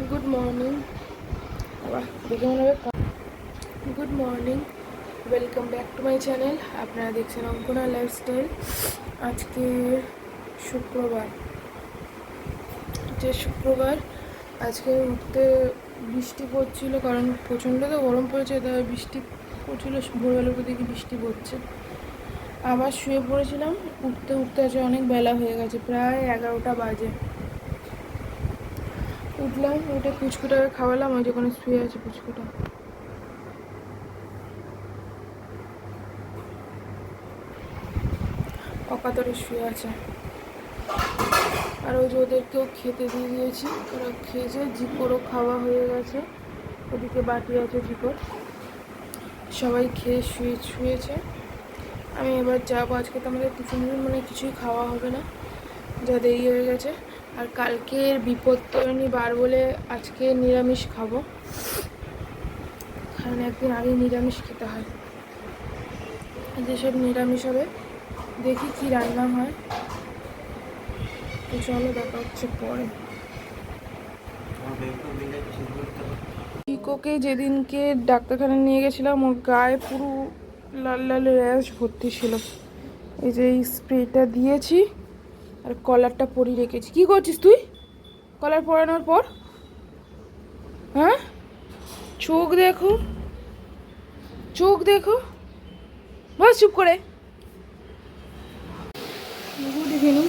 Good morning. দেখে মনে হবে। Good morning, welcome back to my channel. আপনারা দেখছেন অঙ্কনা লাইফস্টাইল। আজকে শুক্রবার, আজকে উঠতে বৃষ্টি পড়ছিল, কারণ প্রচণ্ড তো গরম পড়েছে, তাই বৃষ্টি পড়ছিল। ভোরবেলা উঠে দেখি বৃষ্টি পড়ছে। আবার শুয়ে পড়েছিলাম, উঠতে উঠতে আছে অনেক বেলা হয়ে গেছে, প্রায় 11টা বাজে। উঠলাম, উঠে পুচকুটাকে খাওয়ালাম, ওই যেখানে শুয়ে আছে পুচকুটা। অকাতরে শুয়ে আছে। আর ওই যে ওদেরকেও খেতে দিয়ে দিয়েছি, ওরা খেয়েছে। জিকোরও খাওয়া হয়ে গেছে, ওদিকে বাকি আছে জিকোর। সবাই খেয়ে শুয়েছে। আমি এবার যাবো। আজকে তো আমাদের টিফিন মানে কিছুই খাওয়া হবে না, যা দেরি হয়ে গেছে। আর কালকের বিপত্তারিণী বার বলে আজকে নিরামিষ খাবো, কারণ একদিন আগে নিরামিষ খেতে হয়। যেসব নিরামিষ হবে, দেখি কি রান্না হয়। তো চলো, দেখা হচ্ছে পরে। চিকোকে যেদিনকে ডাক্তারখানায় নিয়ে গেছিলাম, ওর গায়ে পুরো লাল লাল র্যাশ ভর্তি ছিল। এই যে এই স্প্রেটা দিয়েছি আর কলারটা পরিয়ে রেখেছি। কি করছিস তুই কলার পরানোর পর? হ্যাঁ, চোখ দেখো, চোখ দেখো। বস চুপ করে। Good evening.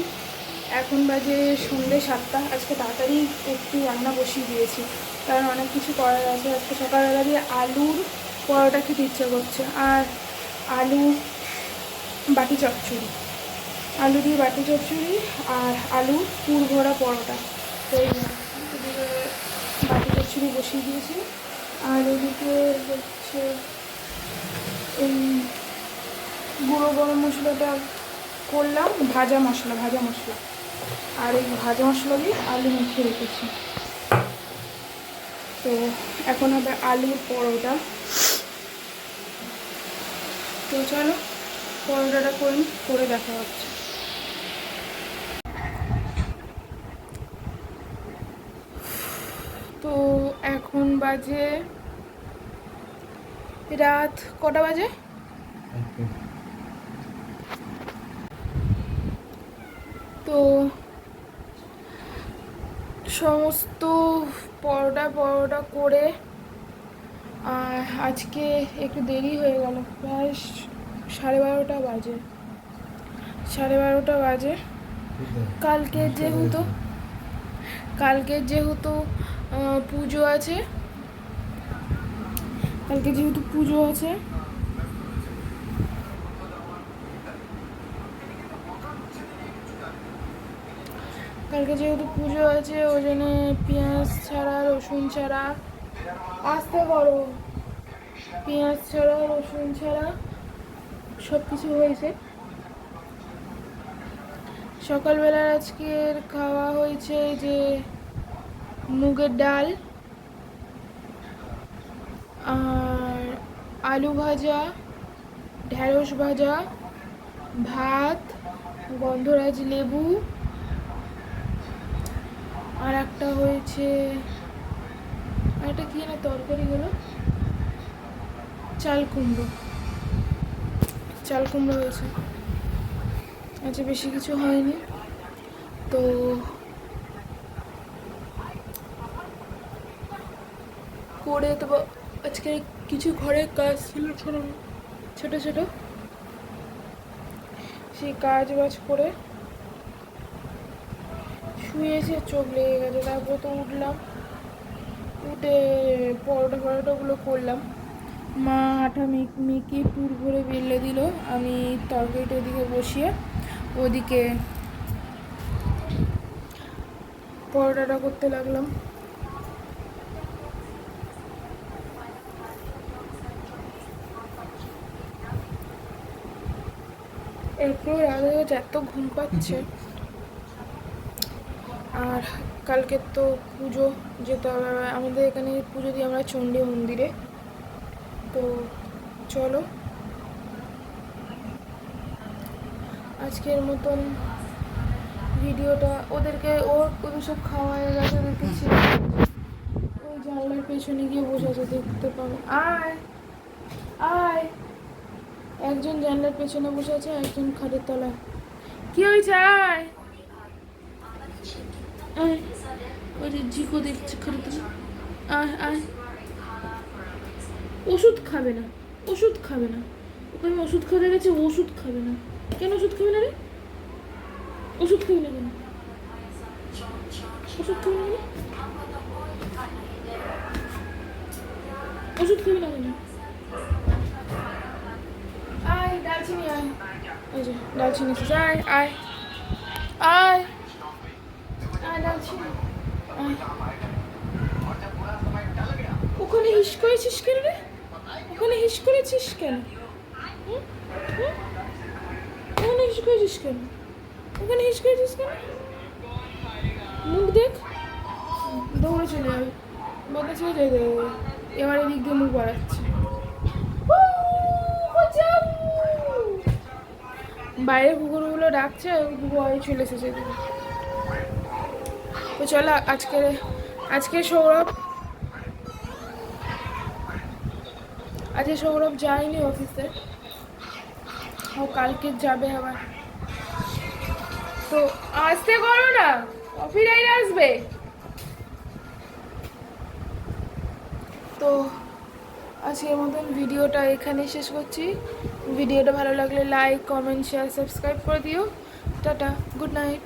এখন বাজে সন্ধ্যে 7টা। আজকে তাড়াতাড়ি একটু রান্না বসিয়ে দিয়েছি, কারণ অনেক কিছু করার আছে। আজকে সকালবেলা দিয়ে আলুর পরোটা খেতে ইচ্ছা করছে, আর আলু বাটি চচ্চড়ি, আলু দিয়ে বাটি চচ্চড়ি আর আলু পুর ভরা পরোটা। তো এদিকে বাটি চচ্চড়ি বসিয়ে দিয়েছি, আর এদিকে হচ্ছে এই গুঁড়ো গরম মশলাটা করলাম, ভাজা মশলা। আর এই ভাজা মশলা দিয়ে আলু মেখে রেখেছি। তো এখন হবে আলুর পরোটা। তো চলো পরোটাটা করে দেখা হচ্ছে। তো এখন বাজে রাত কটা বাজে? তো সমস্ত পরোটা করে আর আজকে একটু দেরি হয়ে গেল, প্রায় 12:30 বাজে। কালকের যেহেতু পুজো আছে, ওই জন্য পেঁয়াজ ছাড়া রসুন ছাড়া, আস্তে করো, পেঁয়াজ ছাড়া রসুন ছাড়া সব কিছু হয়েছে। সকালবেলার আজকের খাওয়া হয়েছে যে মুগের ডাল আর আলু ভাজা, ঢেঁড়স ভাজা, ভাত, গন্ধরাজ লেবু, আর একটা হয়েছে, আর একটা কি না তরকারি হলো, চাল কুমড়ো হয়েছে। আচ্ছা, বেশি কিছু হয়নি। তো করে তো আজকে কিছু ঘরের কাজ ছিল ছোট সেই কাজ বাজ করে শুয়েছে, চোখ লেগে গেছে। তারপর তো উঠলাম, উঠে পরোটাগুলো করলাম। মা আটা মেখে পুর ভরে বেলে দিল, আমি তরকারিটা ওদিকে বসিয়ে ওদিকে পরোটাটা করতে লাগলাম। এরপর রাতে এত ঘুম পাচ্ছে। আর কালকে তো পুজো যেতে হবে আমাদের এখানে। পুজো দিই আমরা চণ্ডী মন্দিরে। তো চলো, আজকের মতন ভিডিওটা ওদের সব খাওয়া হয়ে গেছে, ওদেরকে ছেড়ে পেছনে গিয়ে বসে আছে, দেখতে পাবে। আয় আয়, একজন জানলার পেছনে বসে আছে, একজন খাটের তলায়। কি হয়েছে? আয় আয়, ওই যে জিকো দেখছে খাটের তলায়। আয় আয়, ওষুধ খাবে না, ওষুধ খাবে না, ওকে আমি ওষুধ খাওয়াতে গেছি, ওষুধ খাবে না। কেন ওষুধ খাবে না রে? ওষুধ খাবে না কেন? ওষুধ খাবে না কেন? ওষুধ খাবে না কেন? আয় ডালচিনি, আয়। ওই যে ডালচিনি এসেছে, আয় আয় আয় আয় ডালচিনি আয়। ওখানে হিস করেছিস কেন রে? ওখানে হিস করেছিস কেন? হুম? হুম? ওখানে হিস করেছিস কেন? ওখানে হিস করেছিস কেন? মুখ দেখ, দৌড়ে চলে যাবে, বদমাশি হয়ে যেতে হবে। এবার এদিক দিয়ে মুখ বাড়াচ্ছে। বাইরে কুকুরগুলো ডাকছে, ভয় চলে এসেছে এদিকে। তো চলো আজকে সৌরভ যায়নি অফিসে, ও কালকে যাবে আবার। তো আসতে করো না, কফি লাইন আসবে। তো আজকের মতন ভিডিওটা এখানেই শেষ করছি। ভিডিওটা ভালো লাগলে লাইক, কমেন্ট, শেয়ার, সাবস্ক্রাইব করে দিও। Tata, good night.